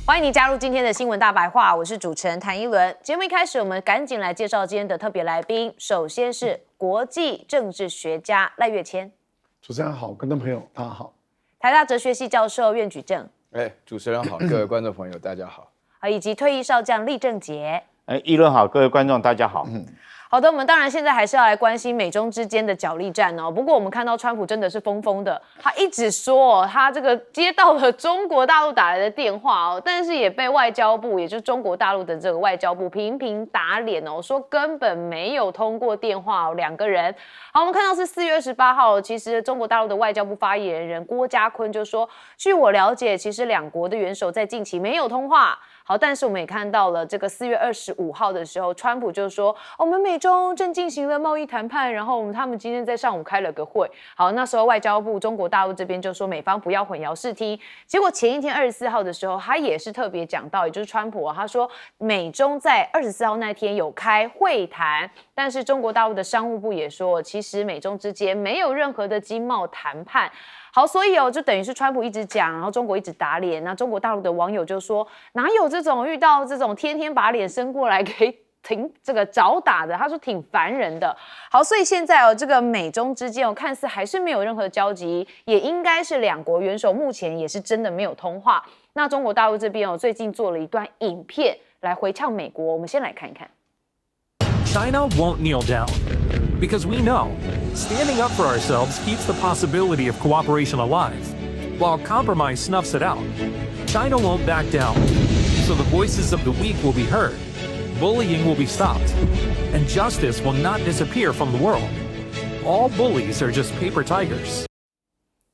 欢迎你加入今天的新闻大白话，我是主持人谭一伦。节目一开始，我们赶紧来介绍今天的特别来宾。首先是国际政治学家赖岳谦。主持人好，观众朋友大家好。台大哲学系教授苑举正。主持人好，各位观众朋友大家好。以及退役少将厉正杰。一伦好，各位观众大家好。好的，我们当然现在还是要来关心美中之间的角力战哦。不过我们看到川普真的是疯疯的，他一直说他这个接到了中国大陆打来的电话哦，但是也被外交部，也就是中国大陆的这个外交部频频打脸哦，说根本没有通过电话哦，两个人。好，我们看到是4月28号，其实中国大陆的外交部发言人郭家坤就说，据我了解，其实两国的元首在近期没有通话。好，但是我们也看到了这个4月25号的时候，川普就说我们美中正进行了贸易谈判，然后他们今天在上午开了个会。好，那时候外交部中国大陆这边就说美方不要混淆视听。结果前一天24号的时候，他也是特别讲到，也就是川普他说美中在24号那天有开会谈，但是中国大陆的商务部也说，其实美中之间没有任何的经贸谈判。好，所以就等于是川普一直讲，然后中国一直打脸，那中国大陆的网友就说哪有这种遇到这种天天把脸伸过来给这个找打的，他说挺烦人的。好，所以现在这个美中之间看似还是没有任何交集，也应该是两国元首目前也是真的没有通话。那中国大陆这边最近做了一段影片来回呛美国，我们先来看一看。China won't kneel down because we know standing up for ourselves keeps the possibility of cooperation alive, while compromise snuffs it out. China won't back down, so the voices of the weak will be heard, bullying will be stopped, and justice will not disappear from the world. All bullies are just paper tigers.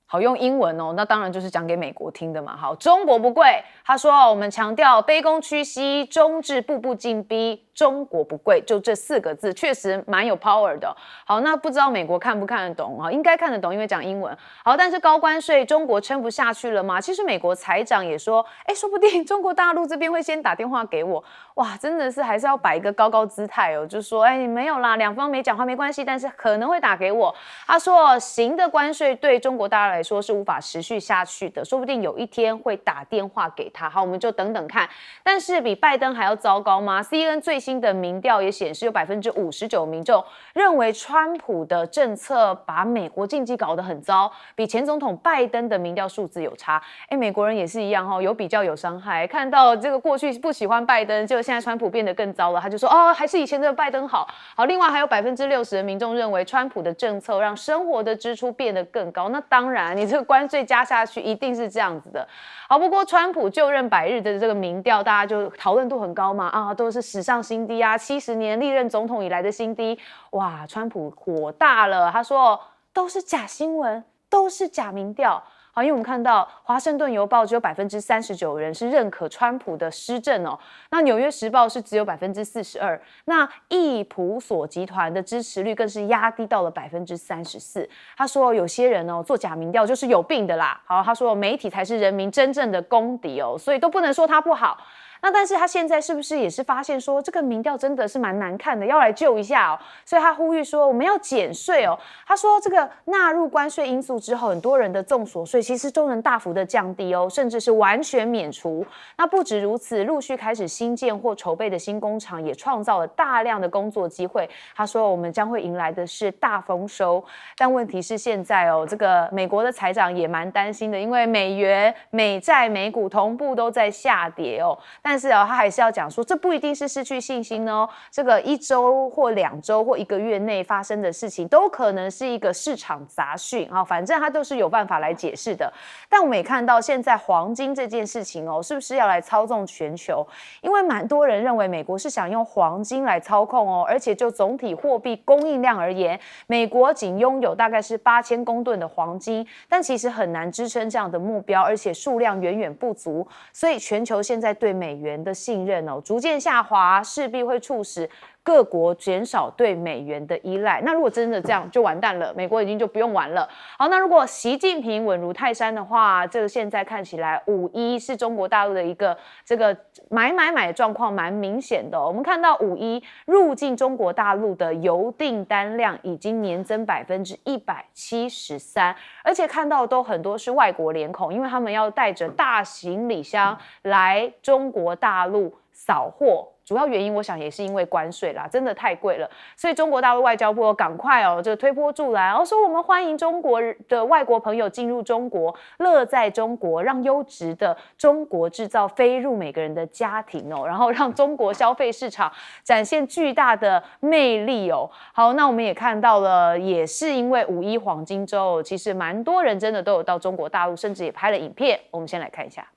好，用英文哦，那当然就是讲给美国听的嘛。好，中国不贵，他说我们强调卑躬屈膝，中至步步进逼，中国不贵，就这4个字，确实蛮有 power 的。好，那不知道美国看不看得懂啊？应该看得懂，因为讲英文。好，但是高关税，中国撑不下去了吗？其实美国财长也说，说不定中国大陆这边会先打电话给我。哇，真的是还是要摆一个高高姿态哦，就说没有啦，两方没讲话没关系，但是可能会打给我。他说，行的关税对中国大陆来说是无法持续下去的，说不定有一天会打电话给他。好，我们就等等看。但是比拜登还要糟糕吗？ CNN 最新的民调也显示，有59%民众认为川普的政策把美国经济搞得很糟，比前总统拜登的民调数字有差。美国人也是一样有比较有伤害。看到这个过去不喜欢拜登，结果现在川普变得更糟了，他就说还是以前的拜登好。好，另外还有60%的民众认为川普的政策让生活的支出变得更高。那当然，你这个关税加下去一定是这样子的。好，不过川普就任100日的这个民调，大家就讨论度很高嘛，都是史上新低啊，70年历任总统以来的新低。哇，川普火大了，他说都是假新闻，都是假民调。好，因为我们看到华盛顿邮报只有39%人是认可川普的施政哦，那纽约时报是只有42%，那易普所集团的支持率更是压低到了34%。他说有些人做假民调就是有病的啦。好，他说媒体才是人民真正的公敌哦，所以都不能说他不好。那但是他现在是不是也是发现说这个民调真的是蛮难看的，要来救一下哦，所以他呼吁说我们要减税哦。他说这个纳入关税因素之后，很多人的综所税其实都能大幅的降低哦，甚至是完全免除。那不止如此，陆续开始新建或筹备的新工厂也创造了大量的工作机会。他说我们将会迎来的是大丰收，但问题是现在这个美国的财长也蛮担心的，因为美元、美债、美股同步都在下跌哦。但是他还是要讲说，这不一定是失去信心哦。这个1周或2周或1个月内发生的事情，都可能是一个市场杂讯啊。反正他都是有办法来解释的。但我们也看到，现在黄金这件事情是不是要来操纵全球？因为蛮多人认为美国是想用黄金来操控哦，而且就总体货币供应量而言，美国仅拥有大概是8000公吨的黄金，但其实很难支撑这样的目标，而且数量远远不足。所以全球现在对美元的信任逐渐下滑，势必会促使各国减少对美元的依赖。那如果真的这样，就完蛋了，美国已经就不用玩了。好，那如果习近平稳如泰山的话，这个现在看起来5.1是中国大陆的一个这个买的状况蛮明显的。我们看到5.1入境中国大陆的邮订单量已经年增173%，而且看到都很多是外国脸孔，因为他们要带着大行李箱来中国大陆扫货。主要原因我想也是因为关税啦，真的太贵了，所以中国大陆外交部赶快这个推波助澜，说我们欢迎中国的外国朋友进入中国，乐在中国，让优质的中国制造飞入每个人的家庭然后让中国消费市场展现巨大的魅力好，那我们也看到了，也是因为5.1黄金周，其实蛮多人真的都有到中国大陆，甚至也拍了影片，我们先来看一下。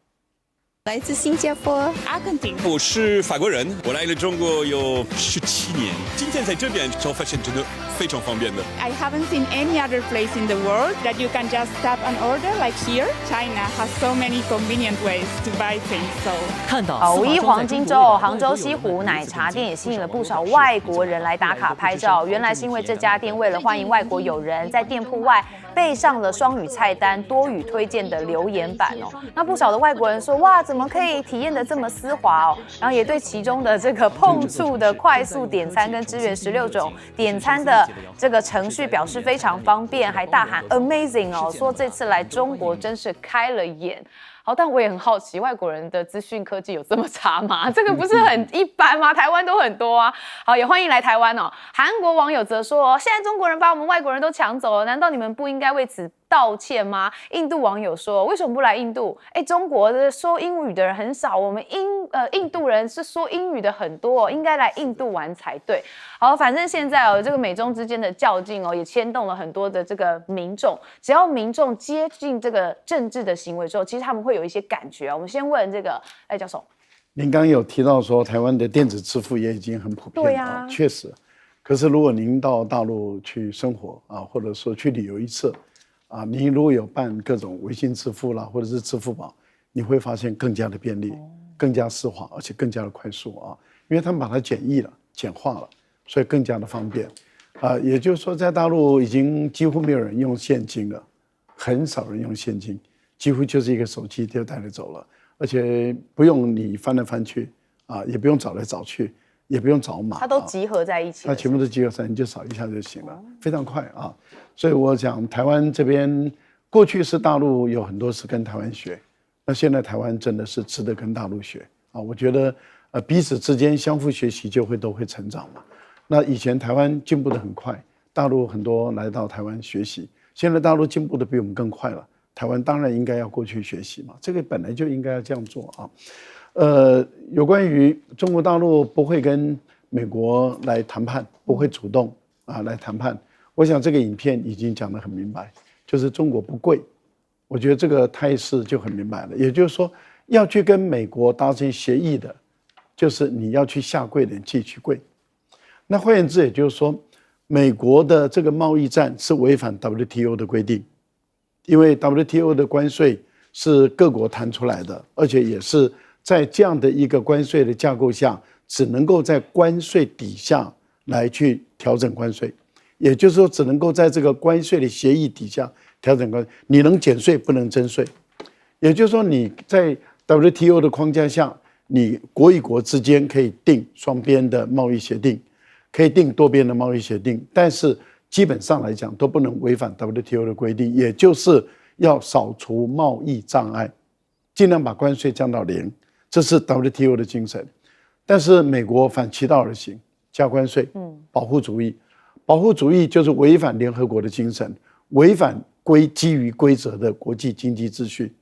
来自新加坡、阿根廷。我是法国人，我来了中国有17年，今天在这边做发现真的非常方便的。I haven't seen any other place in the world that you can just tap an order like here. China has so many convenient ways to buy things. So 看到5.1黄金周，杭州西湖奶茶店也吸引了不少外国人来打卡拍照。原来是因为这家店为了欢迎外国友人，在店铺外备上了双语菜单、多语推荐的留言板那不少的外国人说，哇，怎么可以体验的这么丝滑然后也对其中的这个碰触的快速点餐跟支援16种点餐的这个程序表示非常方便，还大喊 amazing 说这次来中国真是开了眼。好，但我也很好奇，外国人的资讯科技有这么差吗？这个不是很一般吗？台湾都很多啊。好，也欢迎来台湾韩国网友则说，现在中国人把我们外国人都抢走了，难道你们不应该为此道歉吗？印度网友说，为什么不来印度？中国的说英语的人很少，我们印度人是说英语的很多应该来印度玩才对。好，反正现在这个美中之间的较劲也牵动了很多的这个民众，只要民众接近这个政治的行为之后，其实他们会有一些感觉我们先问这个赖教授，您刚刚有提到说台湾的电子支付也已经很普遍了，对啊，确实。可是如果您到大陆去生活或者说去旅游一次您如果有办各种微信支付啦，或者是支付宝，你会发现更加的便利，更加丝滑，而且更加的快速因为他们把它简易了、简化了，所以更加的方便也就是说，在大陆已经几乎没有人用现金了，很少人用现金，几乎就是一个手机就带着走了，而且不用你翻来翻去也不用找来找去，也不用找码，它都集合在一起，它全部都集合在，你就扫一下就行了，非常快所以我讲台湾这边过去是大陆有很多是跟台湾学，那现在台湾真的是值得跟大陆学我觉得彼此之间相互学习都会成长嘛。那以前台湾进步得很快，大陆很多来到台湾学习，现在大陆进步的比我们更快了，台湾当然应该要过去学习嘛，这个本来就应该要这样做有关于中国大陆不会跟美国来谈判，不会主动来谈判，我想这个影片已经讲得很明白，就是中国不跪，我觉得这个态势就很明白了。也就是说，要去跟美国达成协议的，就是你要去下跪的人继续跪。那换言之，也就是说，美国的这个贸易战是违反 WTO 的规定，因为 WTO 的关税是各国谈出来的，而且也是在这样的一个关税的架构下，只能够在关税底下来去调整关税，也就是说，只能够在这个关税的协议底下调整关税，你能减税不能征税，也就是说你在 WTO 的框架下，你国与国之间可以订双边的贸易协定，可以订多边的贸易协定，但是基本上来讲都不能违反 WTO 的规定，也就是要扫除贸易障碍，尽量把关税降到0，这是 WTO 的精神。但是美国反其道而行，加关税，保护主义，保护主义就是违反联合国的精神，违反基于规则的国际经济秩序。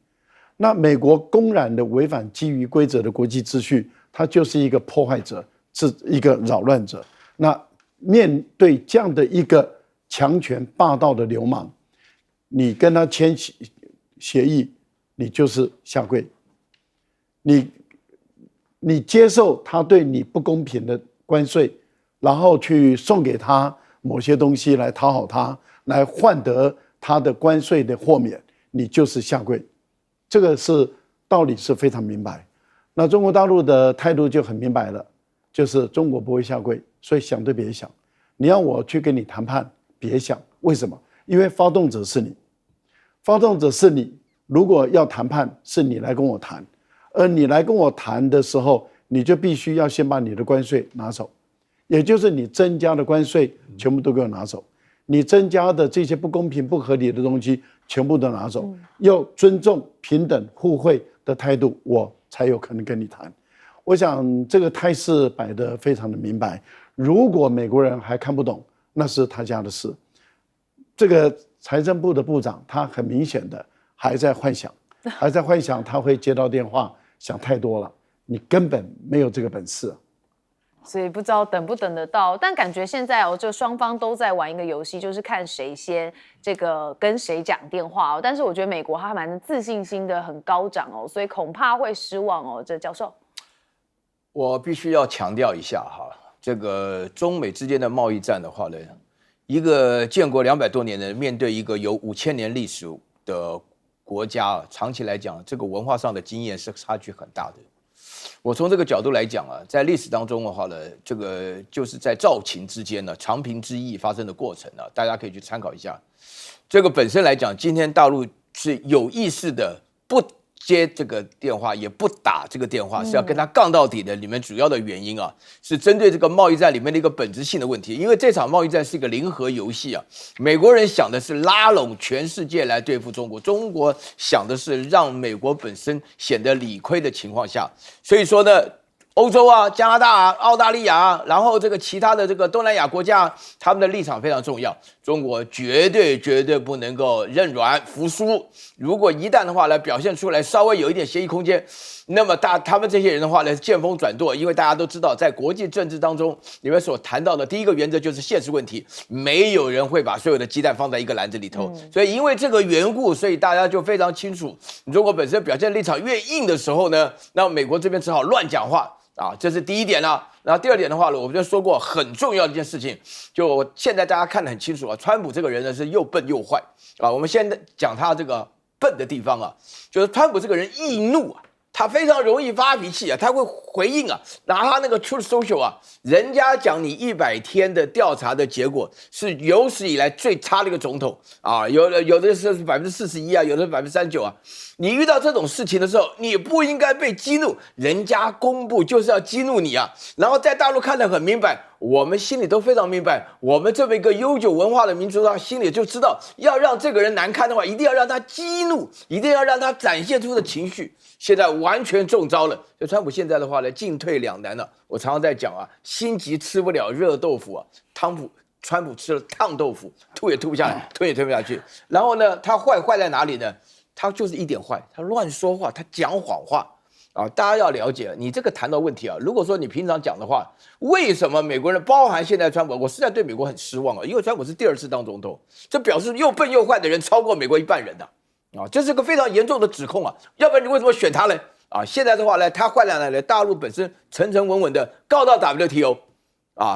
那美国公然的违反基于规则的国际秩序，它就是一个破坏者，是一个扰乱者。那面对这样的一个强权霸道的流氓，你跟他签协议，你就是下跪。你接受他对你不公平的关税，然后去送给他某些东西来讨好他，来换得他的关税的豁免，你就是下跪。这个是道理是非常明白。那中国大陆的态度就很明白了，就是中国不会下跪，所以想都别想。你要我去跟你谈判，别想。为什么？因为发动者是你，发动者是你。如果要谈判，是你来跟我谈，而你来跟我谈的时候，你就必须要先把你的关税拿走，也就是你增加的关税全部都给我拿走，你增加的这些不公平、不合理的东西全部都拿走，要尊重、平等、互惠的态度，我才有可能跟你谈。我想这个态势摆得非常的明白。如果美国人还看不懂，那是他家的事。这个财政部的部长，他很明显的还在幻想，他会接到电话，想太多了，你根本没有这个本事。所以不知道等不等得到，但感觉现在就双方都在玩一个游戏，就是看谁先这个跟谁讲电话但是我觉得美国他蛮自信心的很高涨所以恐怕会失望这教授，我必须要强调一下哈，这个中美之间的贸易战的话呢，一个建国200多年的面对一个有5000年历史的国家长期来讲，这个文化上的经验是差距很大的。我从这个角度来讲在历史当中的话呢，这个就是在赵秦之间呢，长平之役发生的过程大家可以去参考一下。这个本身来讲，今天大陆是有意识的不接这个电话，也不打这个电话，是要跟他杠到底的。里面主要的原因是针对这个贸易战里面的一个本质性的问题。因为这场贸易战是一个零和游戏美国人想的是拉拢全世界来对付中国，中国想的是让美国本身显得理亏的情况下，所以说呢，欧洲加拿大澳大利亚然后这个其他的这个东南亚国家，他们的立场非常重要。中国绝对不能够认软服输。如果一旦的话呢，表现出来稍微有一点协议空间，那么他们这些人的话呢，见风转舵。因为大家都知道，在国际政治当中，你们所谈到的第一个原则就是现实问题，没有人会把所有的鸡蛋放在一个篮子里头。所以因为这个缘故，所以大家就非常清楚，中国本身表现立场越硬的时候呢，那美国这边只好乱讲话。这是第一点然后第二点的话呢，我们就说过很重要的一件事情，就现在大家看得很清楚川普这个人呢是又笨又坏我们先讲他这个笨的地方就是川普这个人易怒他非常容易发脾气他会回应拿他那个 Truth Social 人家讲你100天的调查的结果是有史以来最差的一个总统有的是41%有的是39%你遇到这种事情的时候，你不应该被激怒，人家公布就是要激怒你然后在大陆看得很明白，我们心里都非常明白，我们这么一个悠久文化的民族心里就知道，要让这个人难堪的话，一定要让他激怒，一定要让他展现出的情绪。现在完全中招了，就川普现在的话呢，进退两难我常常在讲心急吃不了热豆腐川普吃了烫豆腐，吐也吐不下来，吞也吞不下去。然后呢，他坏在哪里呢？他就是一点坏，他乱说话，他讲谎话大家要了解，你这个谈到问题如果说你平常讲的话，为什么美国人包含现在川普，我实在对美国很失望因为川普是第2次当总统，这表示又笨又坏的人超过美国1半人这是个非常严重的指控要不然你为什么选他呢现在的话呢，他坏在哪里？大陆本身沉沉稳稳的告到 WTO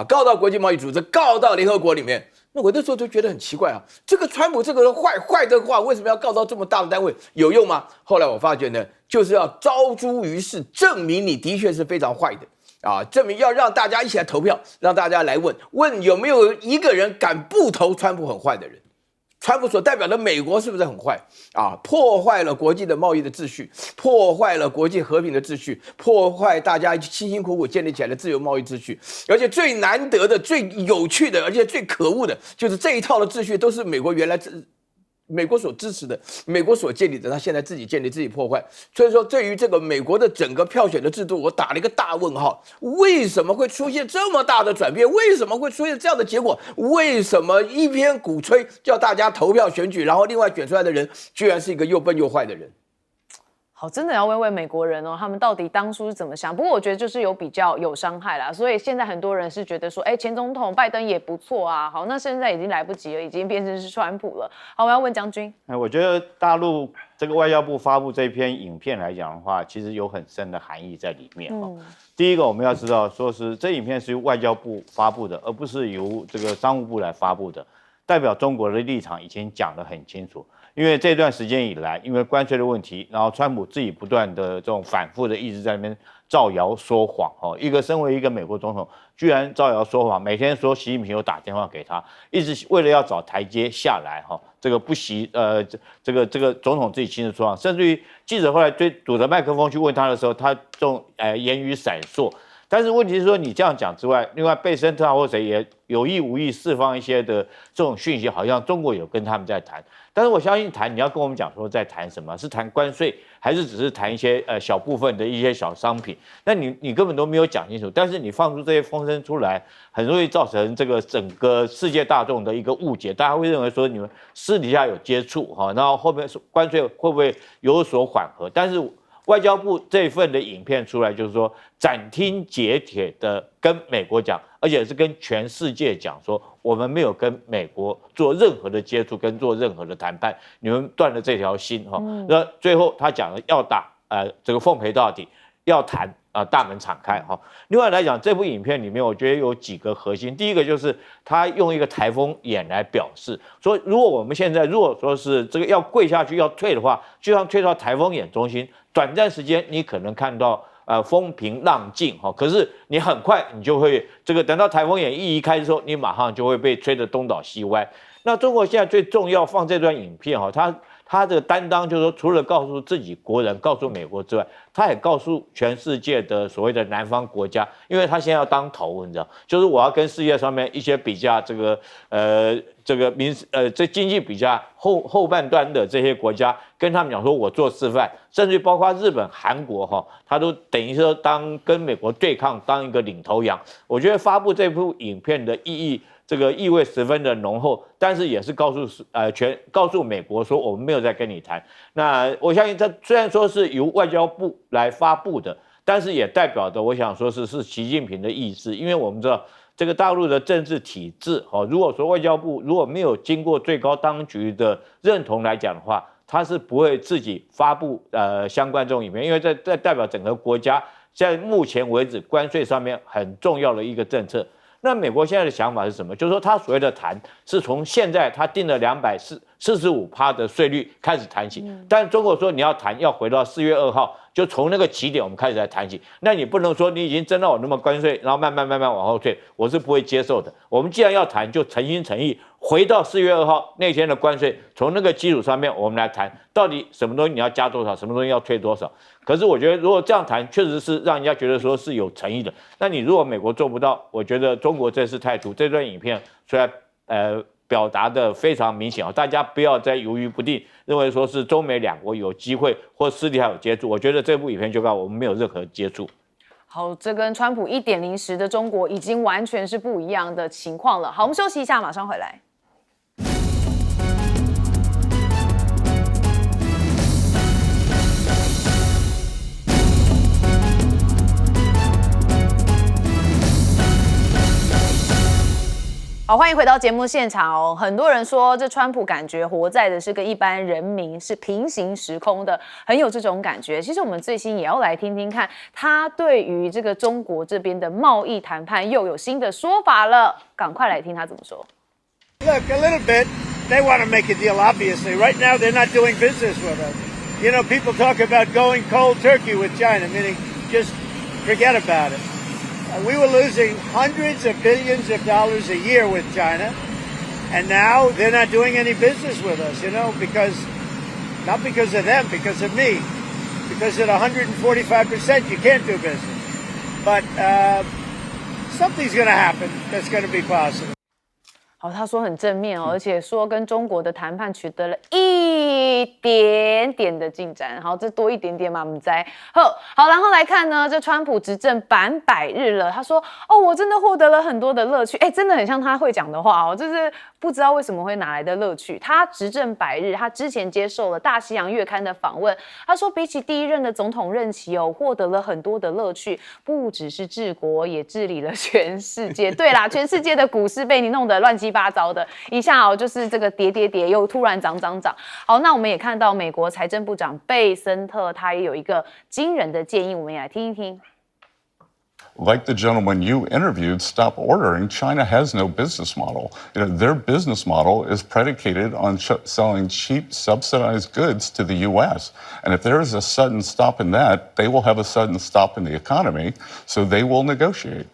告到国际贸易组织，告到联合国里面。那我那时候就觉得很奇怪这个川普这个人坏的话，为什么要告到这么大的单位？有用吗？后来我发觉呢，就是要招诸于世，证明你的确是非常坏的证明要让大家一起来投票，让大家来问有没有一个人敢不投川普很坏的人。川普所代表的美国是不是很坏破坏了国际的贸易的秩序，破坏了国际和平的秩序，破坏大家辛辛苦苦建立起来的自由贸易秩序。而且最难得的、最有趣的，而且最可恶的，就是这一套的秩序都是美国原来美国所支持的，美国所建立的，他现在自己建立自己破坏。所以说，对于这个美国的整个票选的制度，我打了一个大问号：为什么会出现这么大的转变？为什么会出现这样的结果？为什么一边鼓吹叫大家投票选举，然后另外选出来的人居然是一个又笨又坏的人？好，真的要问问美国人他们到底当初是怎么想？不过我觉得就是有比较有伤害啦，所以现在很多人是觉得说，前总统拜登也不错好，那现在已经来不及了，已经变成是川普了。好，我要问将军，我觉得大陆这个外交部发布这篇影片来讲的话，其实有很深的含义在里面第一个，我们要知道，说是这影片是由外交部发布的，而不是由这个商务部来发布的。代表中国的立场已经讲得很清楚。因为这段时间以来，因为关税的问题，然后川普自己不断的这种反复的一直在那边造谣说谎哦。身为一个美国总统，居然造谣说谎，每天说习近平有打电话给他，一直为了要找台阶下来哈。这个不惜这个总统自己亲自说谎，甚至于记者后来堵着麦克风去问他的时候，他这种言语闪烁。但是问题是说，你这样讲之外，另外贝森特或谁也有意无意释放一些的这种讯息，好像中国有跟他们在谈。但是我相信你要跟我们讲说在谈什么，是谈关税，还是只是谈一些小部分的一些小商品？那你根本都没有讲清楚。但是你放出这些风声出来，很容易造成这个整个世界大众的一个误解，大家会认为说你们私底下有接触哈，然后后面关税会不会有所缓和？但是外交部这份的影片出来，就是说斩钉截铁的跟美国讲，而且是跟全世界讲说，我们没有跟美国做任何的接触，跟做任何的谈判，你们断了这条心哈。那最后他讲了要打这个奉陪到底，要谈大门敞开哈。另外来讲，这部影片里面我觉得有几个核心，第一个就是他用一个台风眼来表示说，如果我们现在如果说是这个要跪下去要退的话，就像退到台风眼中心。短暂时间你可能看到风平浪静哈，可是你很快你就会这个等到台风眼一移开的时候，你马上就会被吹得东倒西歪。那中国现在最重要放这段影片哈，他的担当就是说，除了告诉自己国人、告诉美国之外，他也告诉全世界的所谓的南方国家，因为他现在要当头，你知道，就是我要跟世界上面一些比较这经济比较后半端的这些国家，跟他们讲说我做示范，甚至包括日本、韩国哈，他都等于说跟美国对抗，当一个领头羊。我觉得发布这部影片的意味十分的浓厚，但是也是告诉美国说我们没有在跟你谈。那我相信这虽然说是由外交部来发布的，但是也代表着我想说是习近平的意志，因为我们知道这个大陆的政治体制如果说外交部如果没有经过最高当局的认同来讲的话，他是不会自己发布相关这种影片，因为这代表整个国家在目前为止关税上面很重要的一个政策。那美国现在的想法是什么？就是说，他所谓的谈是从现在他定了245%的税率开始谈起，但中国说你要谈要回到4月2号，就从那个起点我们开始来谈起。那你不能说你已经征到我那么关税，然后慢慢往后退，我是不会接受的。我们既然要谈，就诚心诚意回到4月2号那天的关税，从那个基础上面我们来谈，到底什么东西你要加多少，什么东西要退多少。可是我觉得，如果这样谈，确实是让人家觉得说是有诚意的。那你如果美国做不到，我觉得中国这次态度，这段影片虽然表达的非常明显大家不要再犹豫不定，认为说是中美两国有机会或私底下有接触。我觉得这部影片就告诉我们没有任何接触。好，这跟川普1.0时的中国已经完全是不一样的情况了。好，我们休息一下，马上回来。好，欢迎回到节目现场哦。很多人说，这川普感觉活在的是跟一般人民是平行时空的，很有这种感觉。其实我们最新也要来听听看，他对于这个中国这边的贸易谈判又有新的说法了。赶快来听他怎么说。Look, a little bit. They want to make a deal, obviously. Right now, they're not doing business with us. You know, people talk about going cold turkey with China, meaning just forget about it. We were losing hundreds of billions of dollars a year with China, and now they're not doing any business with us, you know, not because of them, because of me. Because at 145%, you can't do business. But something's going to happen that's going to be possible. 好，他说很正面而且说跟中国的谈判取得了一点点的进展。好，这多一点点嘛，我们在好，然后来看呢，这川普执政满100日了，他说我真的获得了很多的乐趣，真的很像他会讲的话就是不知道为什么会哪来的乐趣。他执政100日，他之前接受了《大西洋月刊》的访问，他说比起第一任的总统任期获得了很多的乐趣，不只是治国，也治理了全世界。对啦，全世界的股市被你弄得乱七八糟的，一下就是这个跌，又突然涨。好，那我们也看到美国财政部长贝森特他也有一个惊人的建议，我们也来听一听。like the gentleman you interviewed, stop ordering. China has no business model. Their business model is predicated on selling cheap, subsidized goods to the U.S. And if there is a sudden stop in that, they will have a sudden stop in the economy, so they will negotiate.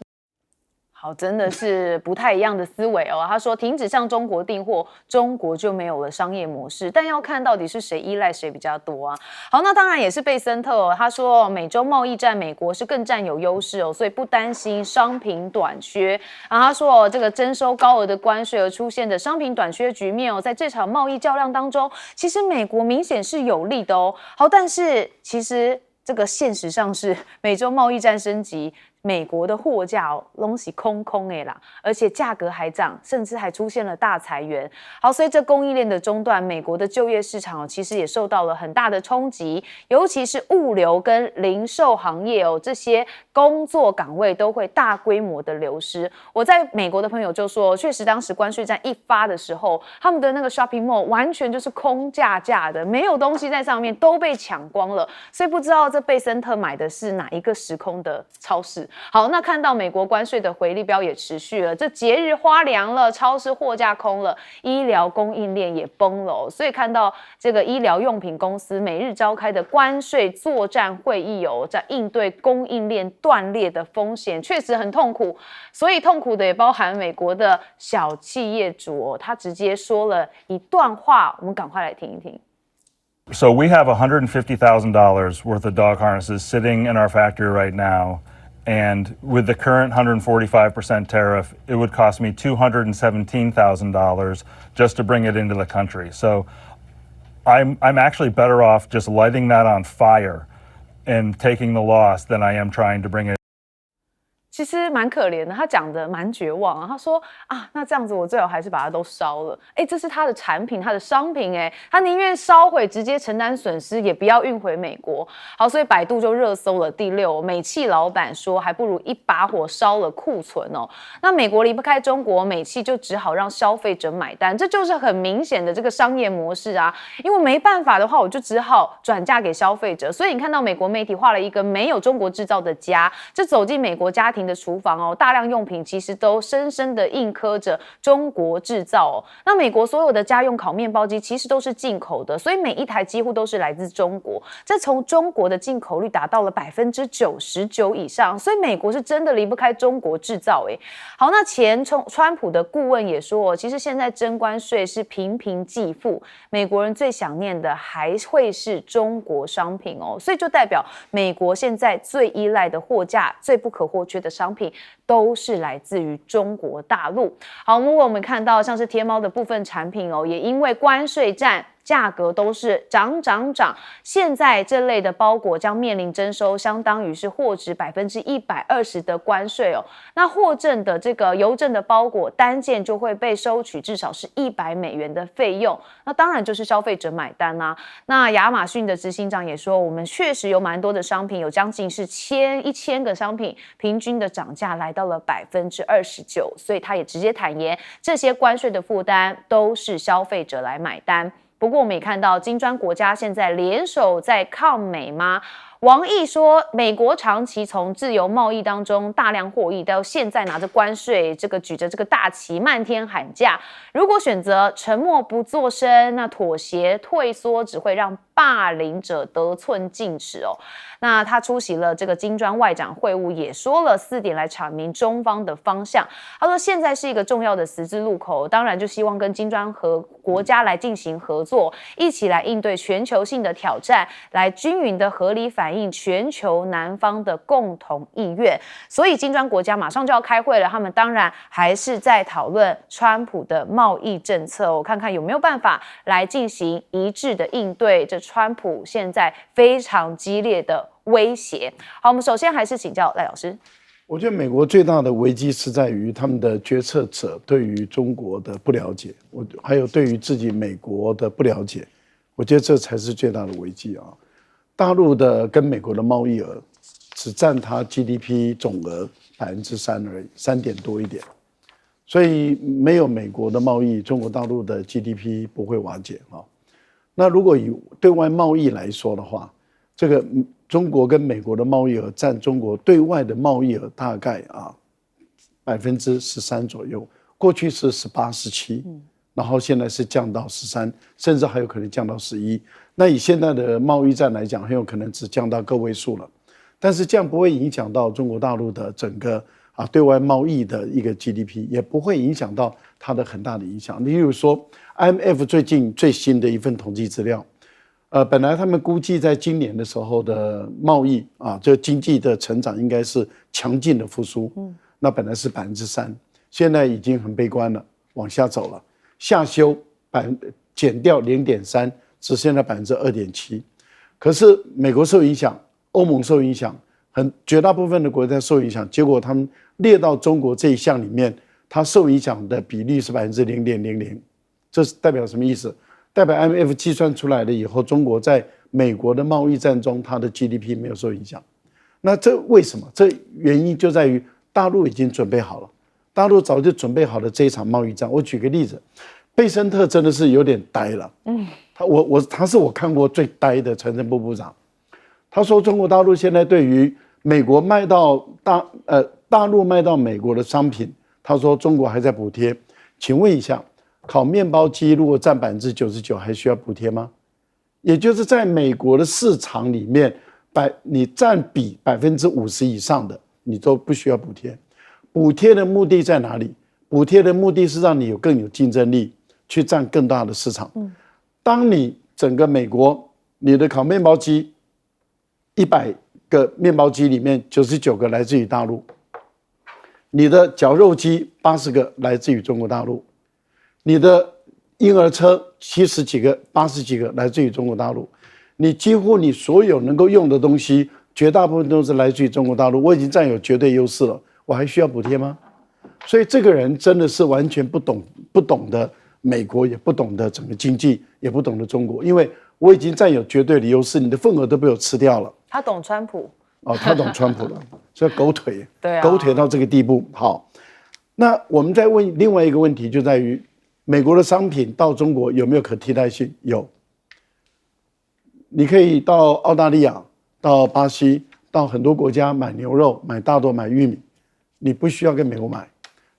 好，真的是不太一样的思维哦。他说，停止向中国订货，中国就没有了商业模式。但要看到底是谁依赖谁比较多啊。好，那当然也是贝森特哦。他说，美洲贸易战，美国是更占有优势哦，所以不担心商品短缺。然后他说，这个征收高额的关税而出现的商品短缺局面哦，在这场贸易较量当中，其实美国明显是有利的哦。好，但是其实这个现实上是美洲贸易战升级。美国的货架东西空的啦，而且价格还涨，甚至还出现了大裁员。好，随着供应链的中断，美国的就业市场其实也受到了很大的冲击，尤其是物流跟零售行业这些工作岗位都会大规模的流失。我在美国的朋友就说，确实当时关税战一发的时候，他们的那个 shopping mall 完全就是空架的，没有东西在上面，都被抢光了。所以不知道这贝森特买的是哪一个时空的超市。好，那看到美国关税的回力标也持续了，这节日花凉了，超市货架空了，医疗供应链也崩了所以看到这个医疗用品公司每日召开的关税作战会议在应对供应链断裂的风险，确实很痛苦。所以痛苦的也包含美国的小企业主他直接说了一段话，我们赶快来听一听。So we have $150,000 worth of dog harnesses sitting in our factory right now. And with the current 145% tariff, it would cost me $217,000 just to bring it into the country. So I'm actually better off just lighting that on fire and taking the loss than I am trying to bring it. 其实蛮可怜的，他讲的蛮绝望他说那这样子我最好还是把它都烧了。这是他的产品，他的商品他宁愿烧毁，直接承担损失，也不要运回美国。好，所以百度就热搜了第6，美企老板说还不如一把火烧了库存那美国离不开中国，美企就只好让消费者买单，这就是很明显的这个商业模式因为没办法的话，我就只好转嫁给消费者。所以你看到美国媒体画了一个没有中国制造的家，这走进美国家庭的厨房大量用品其实都深深的印刻着中国制造那美国所有的家用烤面包机其实都是进口的，所以每一台几乎都是来自中国，这从中国的进口率达到了99%以上，所以美国是真的离不开中国制造好，那前川普的顾问也说其实现在征关税是频频计付，美国人最想念的还会是中国商品所以就代表美国现在最依赖的货架，最不可或缺的商品都是来自于中国大陆。好，如果我们看到像是天猫的部分产品也因为关税战价格都是涨，现在这类的包裹将面临征收，相当于是货值120%的关税那货证的这个邮政的包裹单件就会被收取至少是$100的费用，那当然就是消费者买单那亚马逊的执行长也说，我们确实有蛮多的商品，有将近是1000个商品，平均的涨价来到了29%，所以他也直接坦言，这些关税的负担都是消费者来买单。不过我们也看到金砖国家现在联手在抗美吗？王毅说，美国长期从自由贸易当中大量获益，到现在拿着关税举着这个大旗漫天喊价，如果选择沉默不作声，那妥协退缩只会让霸凌者得寸进尺那他出席了这个金砖外长会晤，也说了4点来阐明中方的方向。他说现在是一个重要的十字路口，当然就希望跟金砖和国家来进行合作，一起来应对全球性的挑战，来均匀的合理反映全球南方的共同意愿。所以金砖国家马上就要开会了，他们当然还是在讨论川普的贸易政策我看看有没有办法来进行一致的应对这川普现在非常激烈的威胁。好，我们首先还是请教赖老师。我觉得美国最大的危机是在于他们的决策者对于中国的不了解，还有对于自己美国的不了解，我觉得这才是最大的危机大陆的跟美国的贸易额只占它 GDP 总额3%而已，3点多一点，所以没有美国的贸易，中国大陆的 GDP 不会瓦解那如果以对外贸易来说的话，这个中国跟美国的贸易额占中国对外的贸易额大概13%左右，过去是18、17，然后现在是降到13，甚至还有可能降到11。那以现在的贸易战来讲，很有可能只降到个位数了。但是这样不会影响到中国大陆的整个对外贸易的一个 GDP， 也不会影响到它的很大的影响。例如说 IMF 最近最新的一份统计资料，本来他们估计在今年的时候的贸易这经济的成长应该是强劲的复苏，那本来是3%，现在已经很悲观了，往下走了，下修减掉0.3%，只剩下2.7%。可是美国受影响，欧盟受影响，绝大部分的国家受影响，结果他们列到中国这一项里面，它受影响的比例是0.00%，这是代表什么意思？代表 IMF 计算出来的以后，中国在美国的贸易战中，它的 GDP 没有受影响。那这为什么？这原因就在于大陆已经准备好了，大陆早就准备好了这一场贸易战。我举个例子，贝森特真的是有点呆了，他是我看过最呆的财政部部长。他说中国大陆现在对于美国卖到大陆卖到美国的商品，他说中国还在补贴。请问一下，烤面包机如果占99%，还需要补贴吗？也就是在美国的市场里面，你占比50%以上的，你都不需要补贴。补贴的目的在哪里？补贴的目的是让你更有竞争力，去占更大的市场。当你整个美国，你的烤面包机100个面包机里面99个来自于大陆，你的绞肉机80个来自于中国大陆，你的婴儿车70几个、80几个来自于中国大陆，你几乎你所有能够用的东西，绝大部分都是来自于中国大陆。我已经占有绝对优势了，我还需要补贴吗？所以这个人真的是完全不懂得美国，也不懂得整个经济，也不懂得中国，因为我已经占有绝对的优势，你的份额都被我吃掉了。他懂川普他懂川普了，所以狗腿，对狗腿到这个地步。好，那我们再问另外一个问题，就在于美国的商品到中国有没有可替代性？有，你可以到澳大利亚、到巴西、到很多国家买牛肉、买大豆、买玉米，你不需要跟美国买。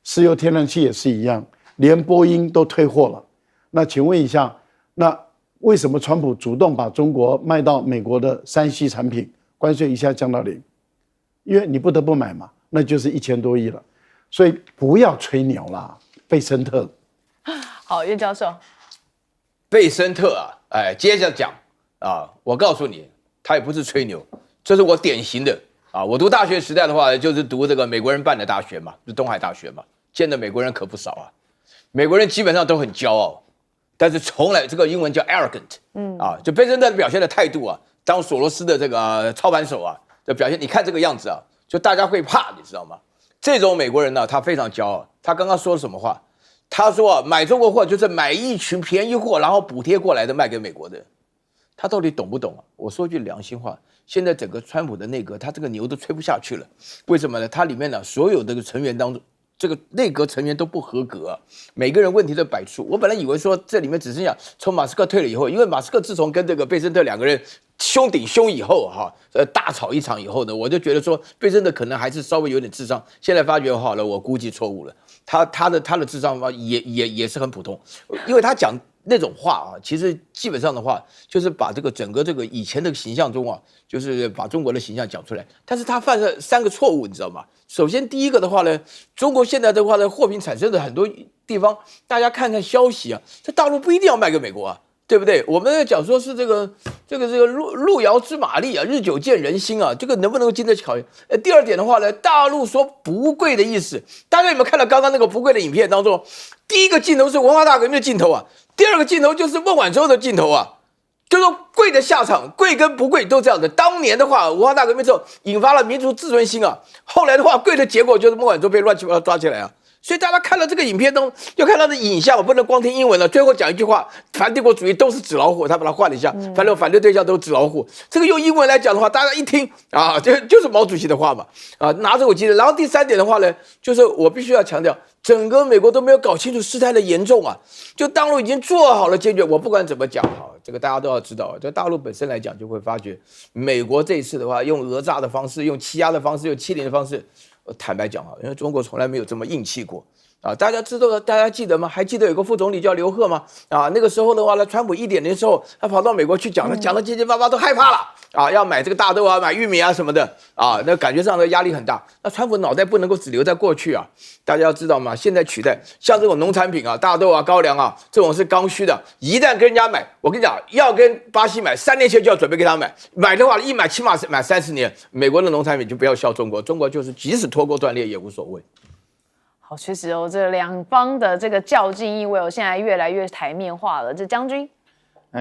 石油天然气也是一样，连波音都退货了。那请问一下，那为什么川普主动把中国卖到美国的3C产品关税一下降到0？因为你不得不买嘛，那就是1000多亿了。所以不要吹牛啦，贝森特。好，岳教授，贝森特接着讲我告诉你，他也不是吹牛，这是我典型的我读大学时代的话，就是读这个美国人办的大学嘛，是东海大学嘛，见的美国人可不少美国人基本上都很骄傲，但是从来这个英文叫 arrogant，就贝森特表现的态度当索罗斯的这个操盘手的表现，你看这个样子就大家会怕，你知道吗？这种美国人呢，他非常骄傲。他刚刚说了什么话？他说买中国货就是买一群便宜货，然后补贴过来的卖给美国的。他到底懂不懂我说句良心话，现在整个川普的内阁，他这个牛都吹不下去了。为什么呢？他里面呢，所有的成员当中，这个内阁成员都不合格每个人问题都百出。我本来以为说这里面只剩下从马斯克退了以后，因为马斯克自从跟这个贝森特两个人胸顶胸以后大吵一场以后呢，我就觉得说贝森特可能还是稍微有点智商。现在发觉好了，我估计错误了。他的智商也是很普通，因为他讲那种话其实基本上的话就是把这个整个这个以前的形象中就是把中国的形象讲出来。但是他犯了3个错误，你知道吗？首先第一个的话呢，中国现在的话呢，货品产生的很多地方，大家看看消息这大陆不一定要卖给美国对不对？我们在讲说是这个路遥知马力日久见人心这个能不能够经得起考验？第二点的话呢，大陆说不贵的意思，大家有没有看到刚刚那个不贵的影片当中，第一个镜头是文化大革命的镜头第二个镜头就是孟晚舟的镜头就说贵的下场，贵跟不贵都这样的。当年的话，文化大革命之后引发了民族自尊心后来的话，贵的结果就是孟晚舟被乱七八糟抓起来所以大家看到这个影片中，就看到的影像，我不能光听英文了。最后讲一句话：反帝国主义都是纸老虎，他把它换了一下，反对对象都是纸老虎。这个用英文来讲的话，大家一听啊，就是毛主席的话嘛，啊，拿着我记得。然后第三点的话呢，就是我必须要强调，整个美国都没有搞清楚事态的严重啊，就大陆已经做好了坚决。我不管怎么讲哈，这个大家都要知道，在大陆本身来讲，就会发觉美国这一次的话，用讹诈的方式，用欺压的方式，用欺凌的方式。坦白讲啊，因为中国从来没有这么硬气过啊！大家知道，大家记得吗？还记得有个副总理叫刘鹤吗？啊，那个时候的话呢，川普1.0的时候，他跑到美国去讲了，讲的结结巴巴都害怕了啊，要买这个大豆啊，买玉米啊什么的啊，那感觉上的压力很大。那川普脑袋不能够只留在过去啊！大家要知道嘛，现在取代像这种农产品啊，大豆啊、高粱啊，这种是刚需的，一旦跟人家买，我跟你讲，要跟巴西买，3年前就要准备给他买，买的话一买起码是买30年。美国的农产品就不要笑中国，中国就是即使脱钩断裂也无所谓。好，确实哦，这两方的这个较劲意味哦，现在越来越台面化了。这将军，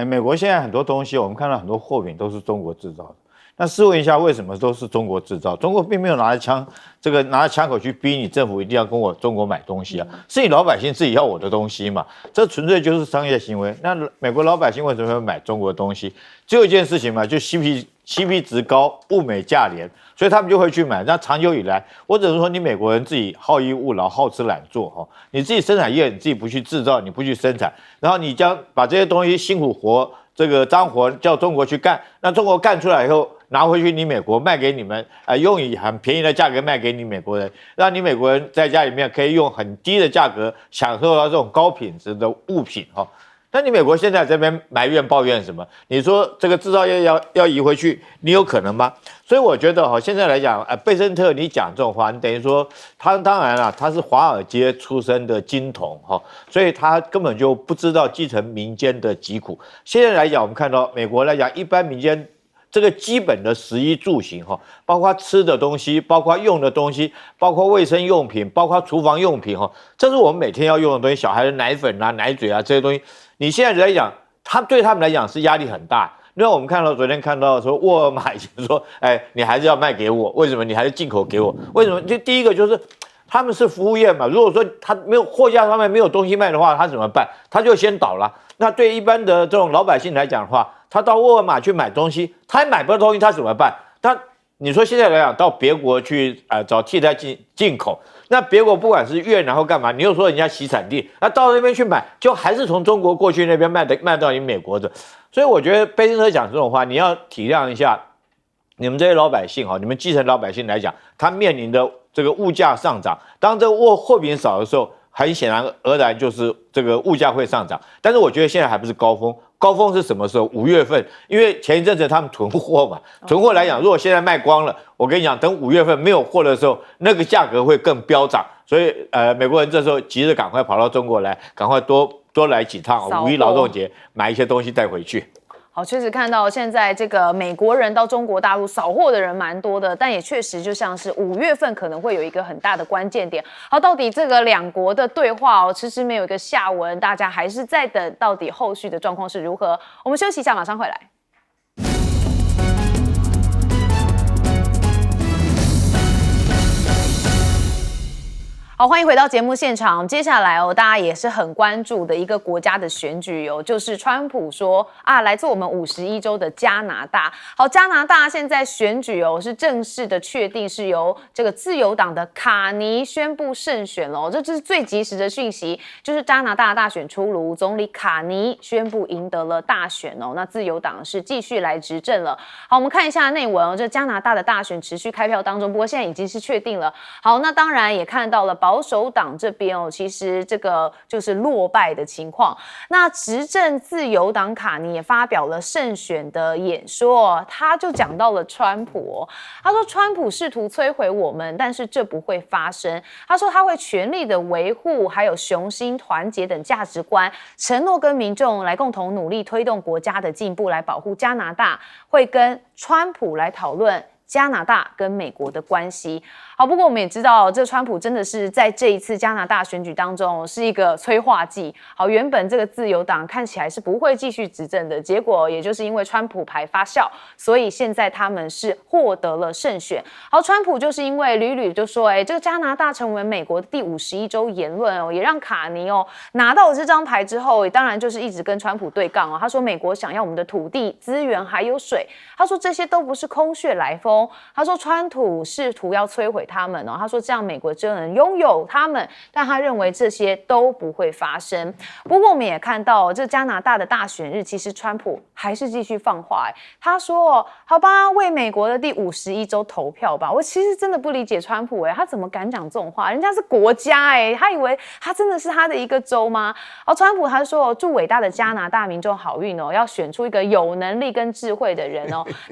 美国现在很多东西，我们看到很多货品都是中国制造的。那试问一下，为什么都是中国制造？中国并没有拿着枪口去逼你政府一定要跟我中国买东西啊，是你老百姓自己要我的东西嘛？这纯粹就是商业行为。那美国老百姓为什么会买中国的东西？只有一件事情嘛，就 CP 值高，物美价廉，所以他们就会去买。那长久以来，我只能说你美国人自己好逸恶劳、好吃懒做哈，你自己生产业你自己不去制造，你不去生产，然后你将把这些东西辛苦活这个脏活叫中国去干，那中国干出来以后。拿回去你美国卖给你们，用以很便宜的价格卖给你美国人，让你美国人在家里面可以用很低的价格享受到这种高品质的物品哈。那你美国现在这边埋怨抱怨什么？你说这个制造业要移回去，你有可能吗？所以我觉得哈，现在来讲，贝森特你讲这种话，你等于说他当然了，他是华尔街出身的金童哈，所以他根本就不知道基层民间的疾苦。现在来讲，我们看到美国来讲，一般民间。这个基本的食衣住行哈，包括吃的东西，包括用的东西，包括卫生用品，包括厨房用品哈，这是我们每天要用的东西。小孩的奶粉啊、奶嘴啊这些东西，你现在来讲，对他们来讲是压力很大。因为我们昨天看到说沃尔玛已经说，你还是要卖给我，为什么？你还是进口给我？为什么？就第一个就是他们是服务业嘛，如果说他没有货架上面没有东西卖的话，他怎么办？他就先倒了。那对一般的这种老百姓来讲的话，他到沃尔玛去买东西，他还买不到东西，他怎么办？你说现在来讲，到别国去找替代进口，那别国不管是越南或干嘛，你又说人家洗产地，那到那边去买，就还是从中国过去那边卖到你美国的。所以我觉得贝森特讲这种话，你要体谅一下你们这些老百姓哈，你们基层老百姓来讲，他面临的这个物价上涨，当这个货品少的时候。很显然而然就是这个物价会上涨，但是我觉得现在还不是高峰，高峰是什么时候？5月份，因为前一阵子他们囤货嘛，囤货来讲，如果现在卖光了，我跟你讲，等5月份没有货的时候，那个价格会更飙涨，所以美国人这时候急着赶快跑到中国来，赶快多来几趟5·1劳动节买一些东西带回去。好，确实看到现在这个美国人到中国大陆扫货的人蛮多的，但也确实就像是5月份可能会有一个很大的关键点。好，到底这个两国的对话迟迟没有一个下文，大家还是在等到底后续的状况是如何。我们休息一下，马上回来。好，欢迎回到节目现场。接下来大家也是很关注的一个国家的选举就是川普说来自我们51州的加拿大。好，加拿大现在选举是正式的确定是由这个自由党的卡尼宣布胜选了。这是最及时的讯息，就是加拿大大选出炉，总理卡尼宣布赢得了大选那自由党是继续来执政了。好，我们看一下内文这加拿大的大选持续开票当中，不过现在已经是确定了。好，那当然也看到了保守党这边其实这个就是落败的情况。那执政自由党卡尼也发表了胜选的演说他就讲到了川普他说川普试图摧毁我们，但是这不会发生。他说他会全力的维护还有雄心团结等价值观，承诺跟民众来共同努力推动国家的进步，来保护加拿大，会跟川普来讨论加拿大跟美国的关系。好，不过我们也知道，这川普真的是在这一次加拿大选举当中是一个催化剂。好，原本这个自由党看起来是不会继续执政的，结果也就是因为川普牌发酵，所以现在他们是获得了胜选。好，川普就是因为屡屡就说，这个加拿大成为美国的第51州言论也让卡尼拿到了这张牌之后，当然就是一直跟川普对杠他说美国想要我们的土地、资源还有水，他说这些都不是空穴来风，他说川普试图要摧毁他们他说这样美国就能拥有他们，但他认为这些都不会发生。不过我们也看到这加拿大的大选日，其实川普还是继续放话他说好吧，为美国的第51州投票吧。我其实真的不理解川普他怎么敢讲这种话？人家是国家他以为他真的是他的一个州吗？川普他说祝伟大的加拿大民众好运要选出一个有能力跟智慧的人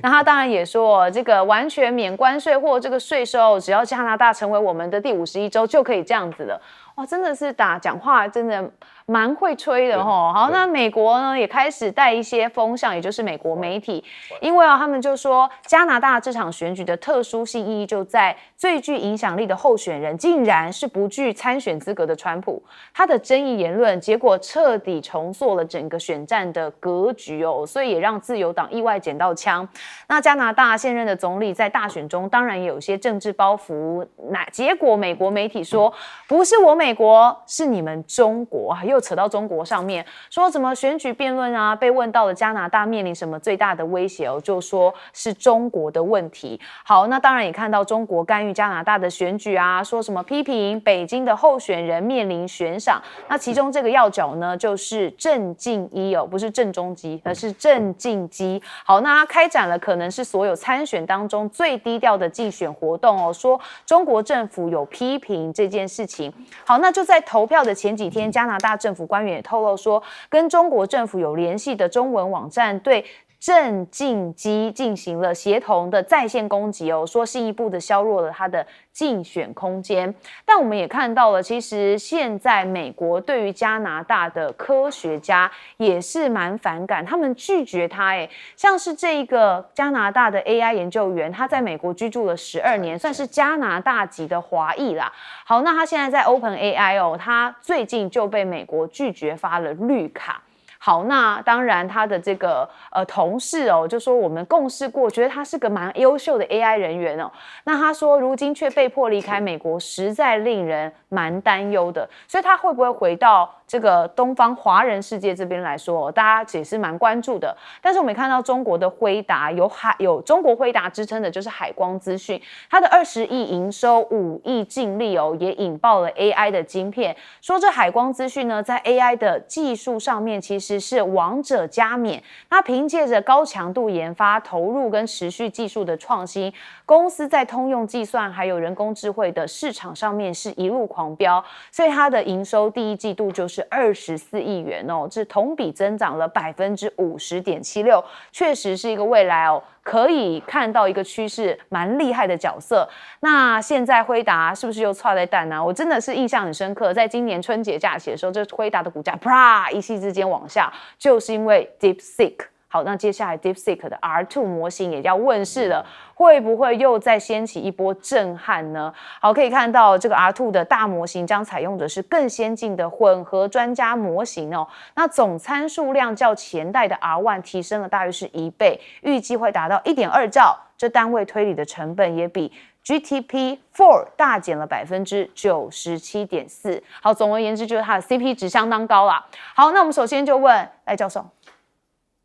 那他当然也说这个完全免关税或这个税收，只要加拿大成为我们的第51州就可以这样子了。哇，真的是讲话真的蛮会吹的好，那美国呢也开始带一些风向，也就是美国媒体，因为他们就说加拿大这场选举的特殊性意义就在最具影响力的候选人竟然是不具参选资格的川普，他的争议言论结果彻底重塑了整个选战的格局所以也让自由党意外捡到枪。那加拿大现任的总理在大选中当然也有一些政治包袱，结果美国媒体说不是我美国，是你们中国，又扯到中国上面，说怎么选举辩论被问到了加拿大面临什么最大的威胁就说是中国的问题。好，那当然也看到中国干预加拿大的选举说什么批评北京的候选人面临悬赏，那其中这个要角呢就是郑敬一不是郑中基，而是郑敬基。好，那他开展了可能是所有参选当中最低调的竞选活动说中国政府有批评这件事情。好，那就在投票的前几天，加拿大政府官员也透露说，跟中国政府有联系的中文网站对郑敬基进行了协同的在线攻击说进一步的削弱了他的竞选空间。但我们也看到了，其实现在美国对于加拿大的科学家也是蛮反感，他们拒绝他像是这个加拿大的 AI 研究员，他在美国居住了12年，算是加拿大籍的华裔啦。好，那他现在在 OpenAI 他最近就被美国拒绝发了绿卡。好，那当然他的这个同事就说我们共事过，觉得他是个蛮优秀的 AI 人员那他说如今却被迫离开美国，实在令人蛮担忧的。所以他会不会回到这个东方华人世界这边来说大家也是蛮关注的。但是我们看到中国的辉达有中国辉达支撑的就是海光资讯，它的20亿营收5亿净利也引爆了 AI 的晶片，说这海光资讯呢在 AI 的技术上面其实是王者加冕，那凭借着高强度研发投入跟持续技术的创新，公司在通用计算还有人工智慧的市场上面是一路狂飙，所以它的营收第一季度就是24亿元这同比增长了 50.76%， 确实是一个未来可以看到一个趋势蛮厉害的角色。那现在辉达是不是又剉在蛋我真的是印象很深刻，在今年春节假期的时候，这辉达的股价啪一夕之间往下，就是因为 DeepSeek。好，那接下来 DeepSeek 的 R2 模型也要问世了，会不会又再掀起一波震撼呢？好，可以看到这个 R2 的大模型将采用的是更先进的混合专家模型那总参数量较前代的 R1 提升了大约是1倍，预计会达到 1.2兆，这单位推理的成本也比GTP4 大减了 97.4%。 好，总而言之就是它的 CP 值相当高啦。好，那我们首先就问赖教授，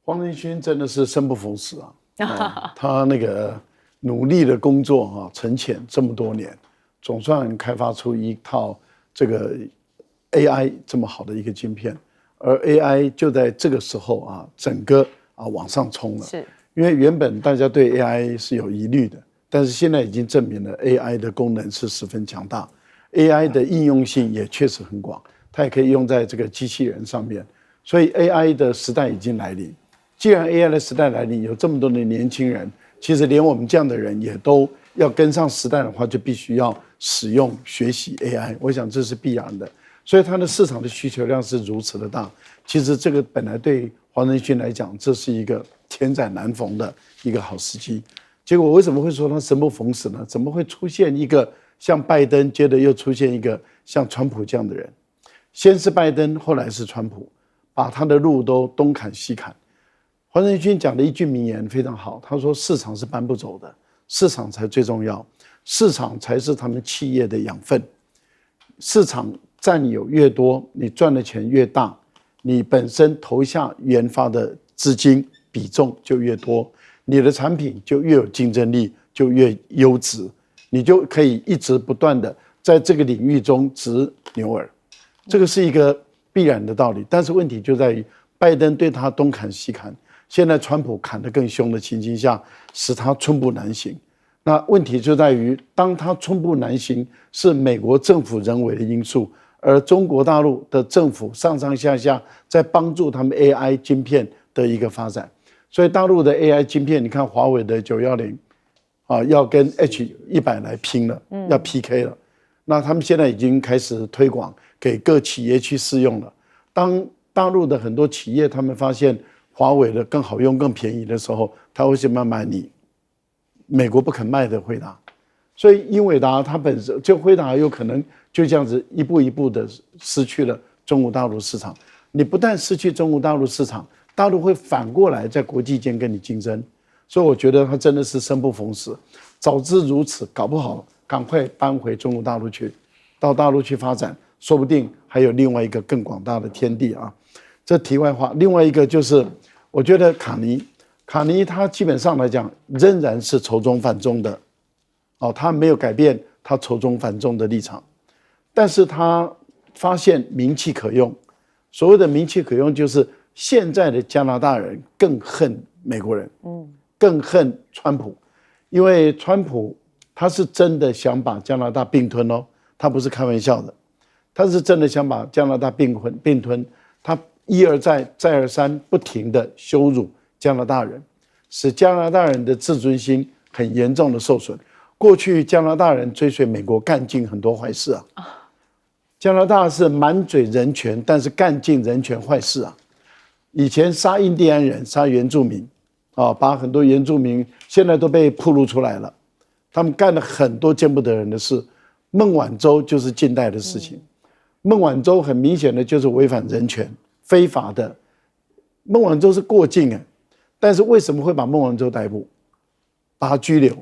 黄仁勋真的是生不逢时他那个努力的工作沉潜这么多年，总算开发出一套这个 AI 这么好的一个晶片，而 AI 就在这个时候整个往上冲了。是，因为原本大家对 AI 是有疑虑的，但是现在已经证明了 AI 的功能是十分强大 ，AI 的应用性也确实很广，它也可以用在这个机器人上面，所以 AI 的时代已经来临。既然 AI 的时代来临，有这么多的年轻人，其实连我们这样的人也都要跟上时代的话，就必须要使用学习 AI， 我想这是必然的。所以它的市场的需求量是如此的大，其实这个本来对黄仁勋来讲，这是一个千载难逢的一个好时机。结果我为什么会说他生不逢时呢？怎么会出现一个像拜登，接着又出现一个像川普这样的人？先是拜登，后来是川普，把他的路都东砍西砍。黄仁勋讲的一句名言非常好，他说市场是搬不走的，市场才最重要，市场才是他们企业的养分。市场占有越多，你赚的钱越大，你本身投下研发的资金比重就越多，你的产品就越有竞争力，就越优质，你就可以一直不断的在这个领域中执牛耳，这个是一个必然的道理。但是问题就在于拜登对他东砍西砍，现在川普砍得更凶的情形下，使他寸步难行。那问题就在于，当他寸步难行，是美国政府人为的因素，而中国大陆的政府上上下下在帮助他们 AI 晶片的一个发展。所以大陆的 AI 晶片，你看华为的910要跟 H100来拼了，要 PK 了。那他们现在已经开始推广给各企业去试用了。当大陆的很多企业他们发现华为的更好用、更便宜的时候，他会去买你美国不肯卖的辉达。所以英伟达它本身就辉达有可能就这样子一步一步的失去了中国大陆市场。你不但失去中国大陆市场，大陆会反过来在国际间跟你竞争。所以我觉得它真的是生不逢时。早知如此，搞不好赶快搬回中国大陆去，到大陆去发展，说不定还有另外一个更广大的天地啊。这题外话。另外一个就是，我觉得卡尼他基本上来讲仍然是仇中反中的，他没有改变他仇中反中的立场，但是他发现名气可用。所谓的名气可用，就是现在的加拿大人更恨美国人，更恨川普，因为川普他是真的想把加拿大并吞哦，他不是开玩笑的，他是真的想把加拿大并吞，他一而再再而三不停的羞辱加拿大人，使加拿大人的自尊心很严重的受损。过去加拿大人追随美国干尽很多坏事啊，加拿大是满嘴人权，但是干尽人权坏事啊。以前杀印第安人、杀原住民，把很多原住民现在都被暴露出来了，他们干了很多见不得人的事。孟晚舟就是近代的事情，孟晚舟很明显的就是违反人权，非法的。孟晚舟是过境但是为什么会把孟晚舟逮捕，把他拘留？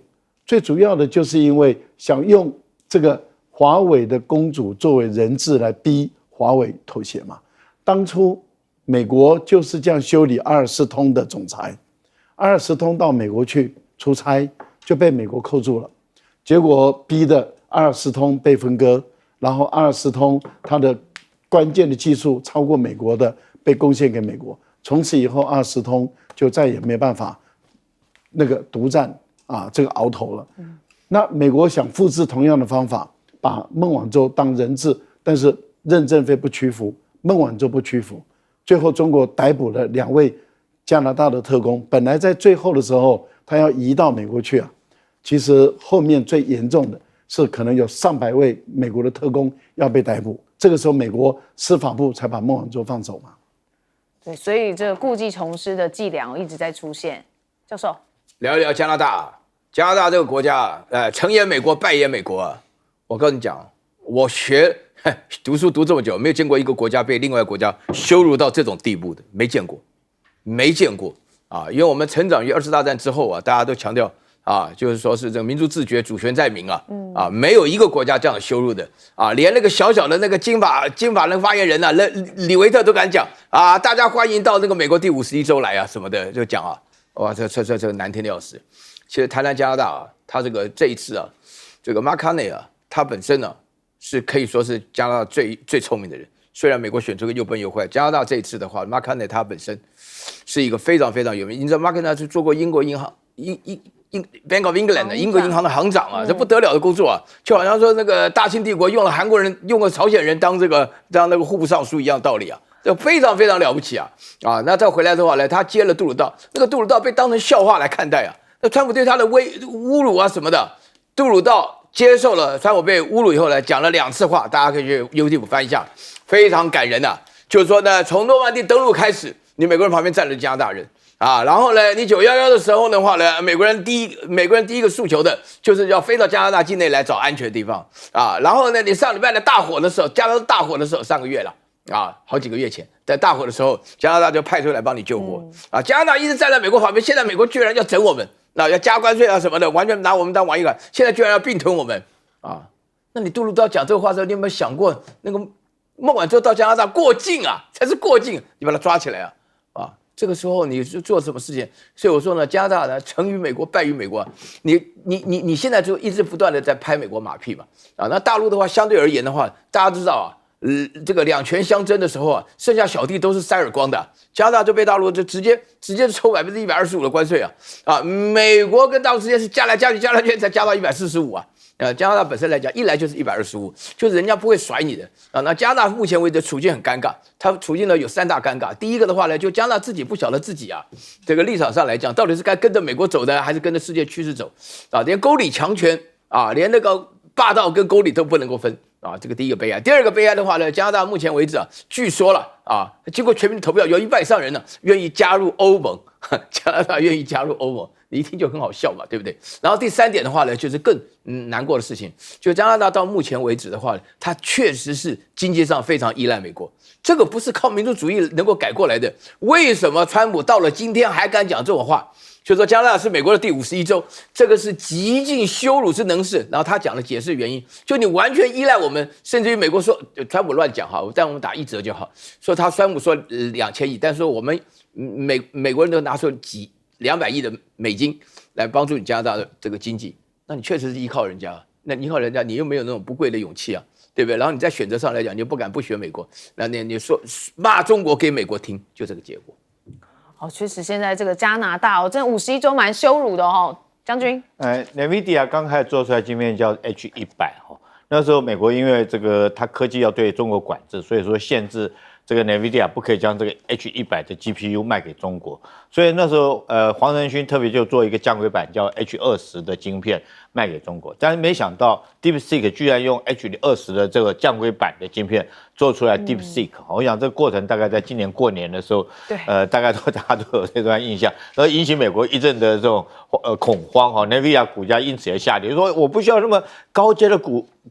最主要的就是因为想用这个华为的公主作为人质来逼华为妥协嘛。当初美国就是这样修理阿尔斯通的总裁，阿尔斯通到美国去出差就被美国扣住了，结果逼的阿尔斯通被分割，然后阿尔斯通他的关键的技术超过美国的被贡献给美国，从此以后阿尔斯通就再也没办法那个独占这个鳌头了。那美国想复制同样的方法，把孟晚舟当人质，但是任正非不屈服，孟晚舟不屈服，最后中国逮捕了2位加拿大的特工，本来在最后的时候他要移到美国去啊，其实后面最严重的是可能有上百位美国的特工要被逮捕，这个时候美国司法部才把孟晚舟放走嘛。对，所以这个故技重施的伎俩一直在出现。教授，聊一聊加拿大。加拿大这个国家，成也美国，败也美国啊！我跟你讲，我读书读这么久，没有见过一个国家被另外一个国家羞辱到这种地步的，没见过啊！因为我们成长于2次大战之后啊，大家都强调就是说是这个民族自觉、主权在民啊，没有一个国家这样羞辱的啊，连那个小小的那个金发那个发言人李维特都敢讲啊，大家欢迎到那个美国第51州来啊什么的，就讲哇，这难听的要死。其实谈加拿大他这一次这个 Mark Carney 他本身是可以说是加拿大最聪明的人。虽然美国选出个又笨又坏，加拿大这一次的话 ，Mark Carney 他本身是一个非常非常有名。你知道 Mark Carney 是做过英国银行Bank of England 的英国银行的行长这不得了的工作就好像说那个大清帝国用了韩国人、用了朝鲜人当那个户部尚书一样道理这非常非常了不起那再回来的话呢，他接了杜鲁道，那个杜鲁道被当成笑话来看待那川普对他的侮辱什么的，杜鲁道接受了川普被侮辱以后呢，讲了2次话，大家可以去 YouTube 翻一下，非常感人就是说呢，从诺曼底登陆开始，你美国人旁边站着加拿大人啊，然后呢，你911的时候的话呢，美国人第一个诉求的就是要飞到加拿大境内来找安全的地方啊。然后呢，你上礼拜的大火的时候，加拿大大火的时候，上个月了啊，好几个月前，在大火的时候，加拿大就派出来帮你救火啊。加拿大一直站在美国旁边，现在美国居然要整我们，那要加关税啊什么的，完全拿我们当玩意儿，现在居然要并吞我们啊。那你杜鲁道讲这个话的时候，你有没有想过那个孟晚舟到加拿大过境啊，才是过境，你把他抓起来啊！这个时候你是做什么事情？所以我说呢，加拿大呢成于美国，败于美国。你现在就一直不断的在拍美国马屁嘛啊！那大陆的话，相对而言的话，大家都知道啊，这个两权相争的时候啊，剩下小弟都是塞耳光的。加拿大就被大陆就直接抽125%的关税啊！美国跟大陆之间是加来加去才加到145啊！加拿大本身来讲，一来就是125，就是人家不会甩你的啊。那加拿大目前为止处境很尴尬，它处境呢有3大尴尬。第一个的话呢，就加拿大自己不晓得自己啊，这个立场上来讲，到底是该跟着美国走的，还是跟着世界趋势走啊？连公理强权啊，连那个霸道跟公理都不能够分啊，这个第一个悲哀。第二个悲哀的话呢，加拿大目前为止啊，据说了啊，经过全民投票，有1半以上人呢愿意加入欧盟，加拿大愿意加入欧盟。你一听就很好笑嘛，对不对？然后第3点的话呢，就是更难过的事情，就加拿大到目前为止的话，它确实是经济上非常依赖美国，这个不是靠民族主义能够改过来的。为什么川普到了今天还敢讲这种话？就说加拿大是美国的第51州，这个是极尽羞辱之能事。然后他讲了解释原因，就你完全依赖我们，甚至于美国说川普乱讲哈，但我们打1折就好。说川普说2000亿，但是说我们美国人都拿出200亿的美金来帮助你加拿大的这个经济，那你确实是依靠人家，那你依靠人家，你又没有那种不贵的勇气啊，对不对？然后你在选择上来讲，你又不敢不学美国，那你说骂中国给美国听，就这个结果。哦，确实现在这个加拿大真的51州蛮羞辱的哦，将军。NVIDIA 刚开始做出来晶片叫 H100那时候美国因为这个它科技要对中国管制，所以说限制。这个 NVIDIA 不可以将这个 H100的 GPU 卖给中国，所以那时候黄仁勋特别就做一个降规版叫 H20的晶片卖给中国，但是没想到 DeepSeek 居然用 H20的这个降规版的晶片做出来 DeepSeek，我想这个过程大概在今年过年的时候，大概大家都有这段印象，然后引起美国一阵的这种恐慌NVIDIA 股价因此而下跌，说我不需要那么高阶的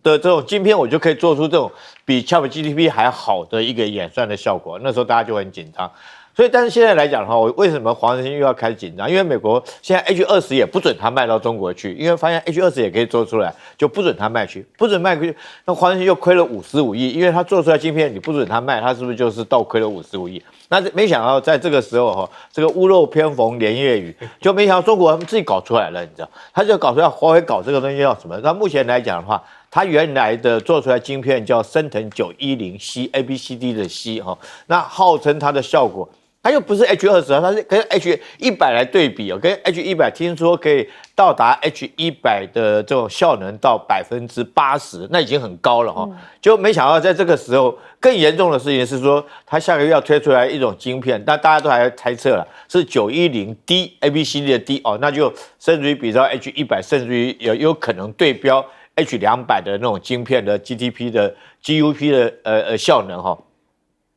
这种晶片，我就可以做出这种比 ChatGPT 还好的一个演算的效果。那时候大家就很紧张，所以但是现在来讲的话，为什么黄仁勋又要开始紧张？因为美国现在 H20也不准他卖到中国去，因为发现 H20也可以做出来，就不准他卖去，不准卖去，那黄仁勋又亏了55亿，因为他做出来晶片你不准他卖，他是不是就是倒亏了55亿？那没想到在这个时候这个屋漏偏逢连夜雨，就没想到中国他们自己搞出来了，你知道，他就搞出来华为搞这个东西叫什么？那目前来讲的话，它原来的做出来晶片叫升腾910C ABCD 的 C 那号称它的效果，它又不是 H20它是跟 H100来对比跟 H100听说可以到达 H100的这种效能到80%，那已经很高了就没想到在这个时候更严重的事情是说，它下个月要推出来一种晶片，但大家都还猜测了是910D ABCD 的 D 那就甚至于比较 H100，甚至于有可能对标。H200的那种晶片的 GTP 的 GUP 的效能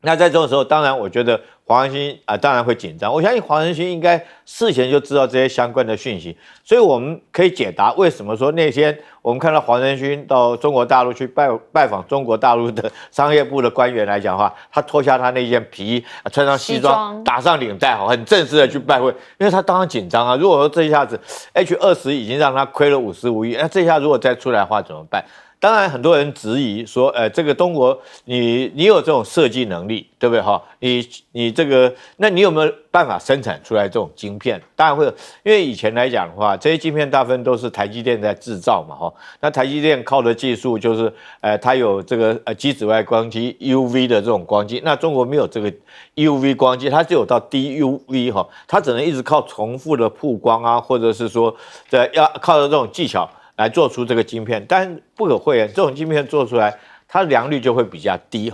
那在这种时候，当然我觉得黄仁勋当然会紧张。我相信黄仁勋应该事前就知道这些相关的讯息，所以我们可以解答为什么说那天我们看到黄仁勋到中国大陆去拜访中国大陆的商业部的官员来讲的话，他脱下他那件皮衣，穿上西装，打上领带，很正式的去拜会，因为他当然紧张啊。如果说这一下子 H20已经让他亏了55亿，那这下如果再出来的话怎么办？当然，很多人质疑说，这个中国，你有这种设计能力，对不对你这个，那你有没有办法生产出来这种晶片？当然会有，因为以前来讲的话，这些晶片大部分都是台积电在制造嘛，那台积电靠的技术就是，它有这个极紫外光机 UV 的这种光机，那中国没有这个 UV 光机，它只有到 DUV 它只能一直靠重复的曝光啊，或者是说，要靠着这种技巧。来做出这个晶片，但不可讳言，这种晶片做出来，它良率就会比较低